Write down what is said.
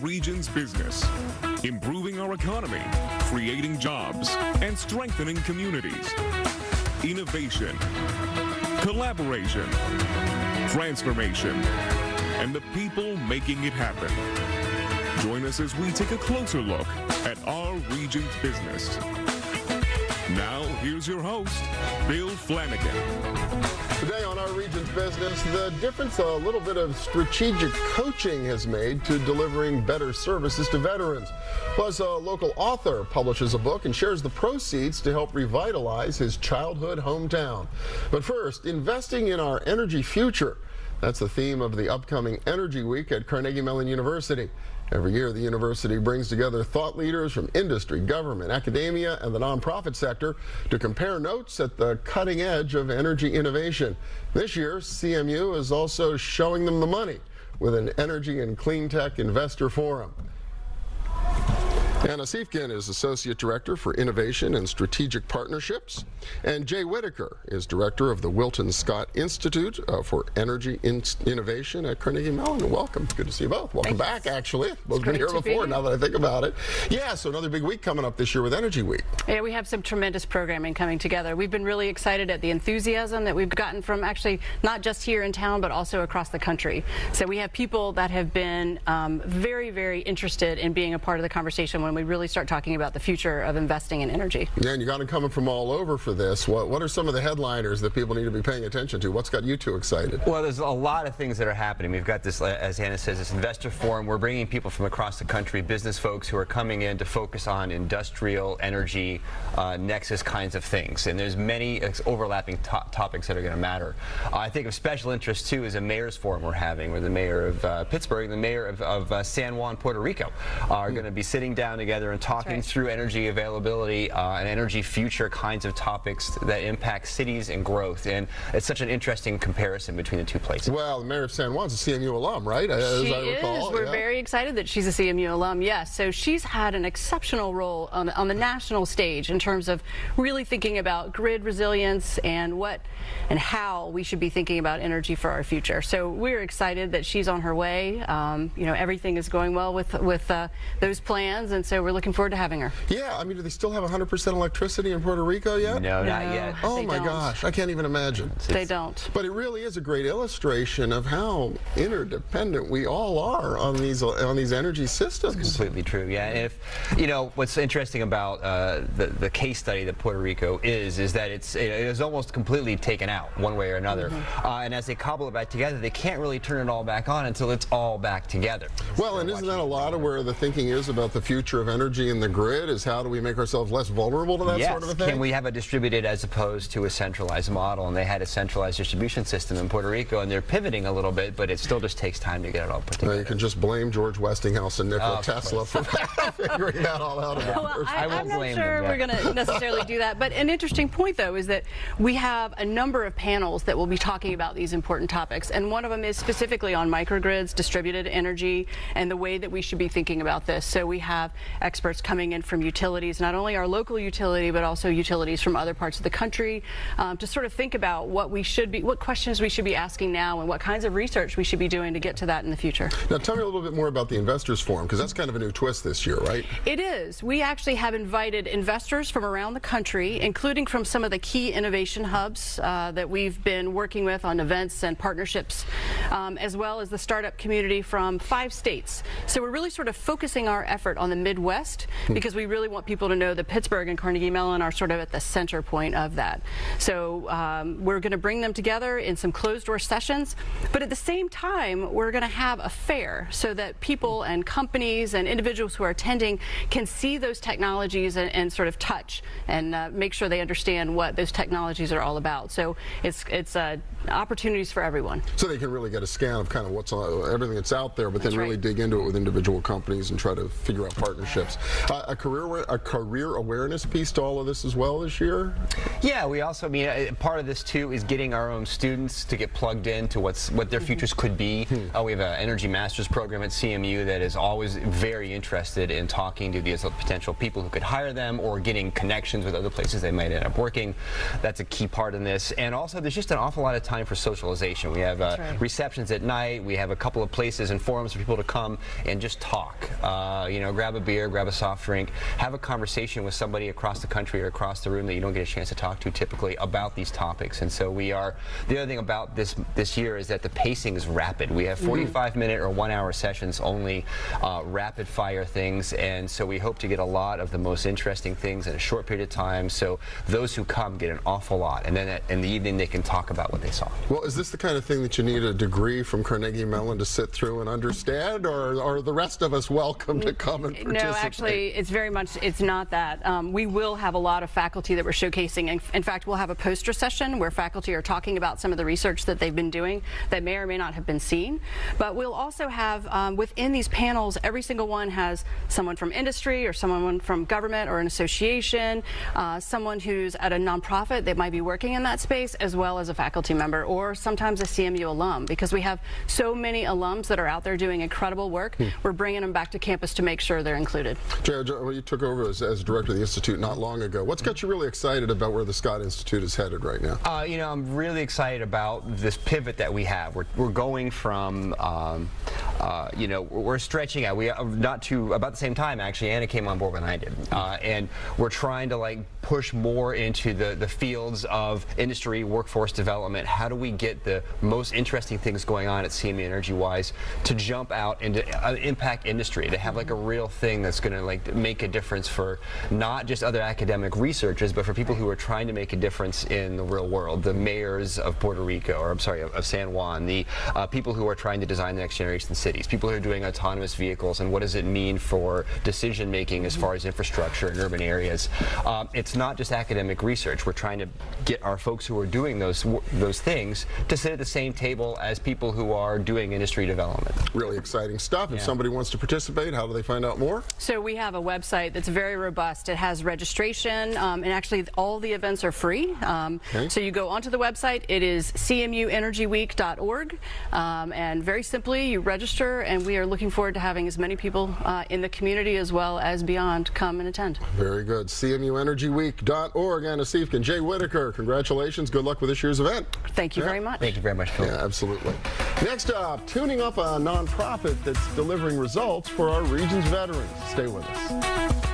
region's business, improving our economy, creating jobs, and strengthening communities. Innovation, collaboration, transformation, and the people making it happen. Join us as we take a closer look at our region's business. Now, here's your host, Bill Flanagan. Today on our region's business, the difference a little bit of strategic coaching has made to delivering better services to veterans. Plus, a local author publishes a book and shares the proceeds to help revitalize his childhood hometown. But first, investing in our energy future. That's the theme of the upcoming Energy Week at Carnegie Mellon University. Every year, the university brings together thought leaders from industry, government, academia, and the nonprofit sector to compare notes at the cutting edge of energy innovation. This year, CMU is also showing them the money with an Energy and Clean Tech Investor Forum. Anna Siefken is Associate Director for Innovation and Strategic Partnerships, and Jay Whitacre is Director of the Wilton Scott Institute for Energy Innovation at Carnegie Mellon. Welcome. Good to see you both. Welcome back, actually. Both been here before, now that I think about it. Yeah, so another big week coming up this year with Energy Week. Yeah, we have some tremendous programming coming together. We've been really excited at the enthusiasm that we've gotten from actually not just here in town, but also across the country. So we have people that have been very, very interested in being a part of the conversation when we really start talking about the future of investing in energy. Yeah, and you got them coming from all over for this. What are some of the headliners that people need to be paying attention to? What's got you two excited? Well, there's a lot of things that are happening. We've got this, as Anna says, this investor forum. We're bringing people from across the country, business folks who are coming in to focus on industrial, energy, nexus kinds of things. And there's many overlapping topics that are going to matter. I think of special interest, too, is a mayor's forum we're having, where the mayor of Pittsburgh and the mayor of San Juan, Puerto Rico, are going to be sitting down together and talking through energy availability and energy future kinds of topics that impact cities and growth. And it's such an interesting comparison between the two places. Well, the mayor of San Juan's a CMU alum, right? She is. We're very excited that she's a CMU alum, yes. So she's had an exceptional role on the national stage in terms of really thinking about grid resilience and what and how we should be thinking about energy for our future. So we're excited that she's on her way. You know, everything is going well with those plans, and so we're looking forward to having her. Yeah, I mean, do they still have 100% electricity in Puerto Rico yet? No, not yet. Oh my gosh, I can't even imagine. They don't. But it really is a great illustration of how interdependent we all are on these energy systems. It's completely true. Yeah, and if you know what's interesting about the case study that Puerto Rico is that it is almost completely taken out one way or another. And as they cobble it back together, they can't really turn it all back on until it's all back together. Well, and isn't that a lot of where the thinking is about the future of energy in the grid, is how do we make ourselves less vulnerable to that sort of a thing? Can we have a distributed as opposed to a centralized model? And they had a centralized distribution system in Puerto Rico, and they're pivoting a little bit, but it still just takes time to get it all put together. You can just blame George Westinghouse and Nikola Tesla for figuring that all out. Well, I'm not sure we're going to necessarily do that, but an interesting point, though, is that we have a number of panels that will be talking about these important topics, and one of them is specifically on microgrids, distributed energy, and the way that we should be thinking about this. So we have experts coming in from utilities, not only our local utility, but also utilities from other parts of the country, to sort of think about what questions we should be asking now and what kinds of research we should be doing to get to that in the future. Now tell me a little bit more about the Investors Forum, because that's kind of a new twist this year, right? It is. We actually have invited investors from around the country, including from some of the key innovation hubs that we've been working with on events and partnerships, as well as the startup community from 5 states. So we're really sort of focusing our effort on the Midwest, because we really want people to know that Pittsburgh and Carnegie Mellon are sort of at the center point of that. So we're going to bring them together in some closed-door sessions, but at the same time, we're going to have a fair so that people and companies and individuals who are attending can see those technologies and sort of touch and make sure they understand what those technologies are all about. So it's opportunities for everyone. So they can really get a scan of kind of what's everything that's out there, but then really dig into it with individual companies and try to figure out partnerships. partnerships. A career awareness piece to all of this as well this year? Yeah, we also, part of this too is getting our own students to get plugged into what their futures could be. We have an energy master's program at CMU that is always very interested in talking to these potential people who could hire them or getting connections with other places they might end up working. That's a key part in this. And also there's just an awful lot of time for socialization. We have receptions at night. We have a couple of places and forums for people to come and just talk. Grab a beer, grab a soft drink, have a conversation with somebody across the country or across the room that you don't get a chance to talk to typically about these topics. And so the other thing about this year is that the pacing is rapid. We have 45-minute or 1-hour sessions only, rapid fire things, and so we hope to get a lot of the most interesting things in a short period of time, so those who come get an awful lot, and then in the evening they can talk about what they saw. Well, is this the kind of thing that you need a degree from Carnegie Mellon to sit through and understand, or are the rest of us welcome to come and participate? No, actually, it's not that. We will have a lot of faculty that we're showcasing. In fact, we'll have a poster session where faculty are talking about some of the research that they've been doing that may or may not have been seen. But we'll also have, within these panels, every single one has someone from industry or someone from government or an association, someone who's at a nonprofit that might be working in that space, as well as a faculty member or sometimes a CMU alum, because we have so many alums that are out there doing incredible work. We're bringing them back to campus to make sure they're included. Joe, you took over as director of the Institute not long ago. What's got you really excited about where the Scott Institute is headed right now? I'm really excited about this pivot that we have. We're going from, we're stretching out. About the same time, actually, Anna came on board when I did. And we're trying to push more into the fields of industry, workforce development. How do we get the most interesting things going on at CMU energy-wise to jump out into impact industry, to have a real thing that's going to make a difference for not just other academic researchers, but for people who are trying to make a difference in the real world. The mayors of Puerto Rico, or I'm sorry, of San Juan, the people who are trying to design the next generation cities, people who are doing autonomous vehicles, and what does it mean for decision making as far as infrastructure in urban areas. It's not just academic research. We're trying to get our folks who are doing those things to sit at the same table as people who are doing industry development. Really exciting stuff. If somebody wants to participate, how do they find out more? So we have a website that's very robust. It has registration, and actually all the events are free. So you go onto the website. It is cmuenergyweek.org, and very simply you register, and we are looking forward to having as many people in the community as well as beyond come and attend. Very good. cmuenergyweek.org. Anna Siefken, Jay Whitacre, congratulations. Good luck with this year's event. Thank you very much. Thank you very much, Phil. Yeah, absolutely. Next up, tuning up a nonprofit that's delivering results for our region's veterans. Stay with us.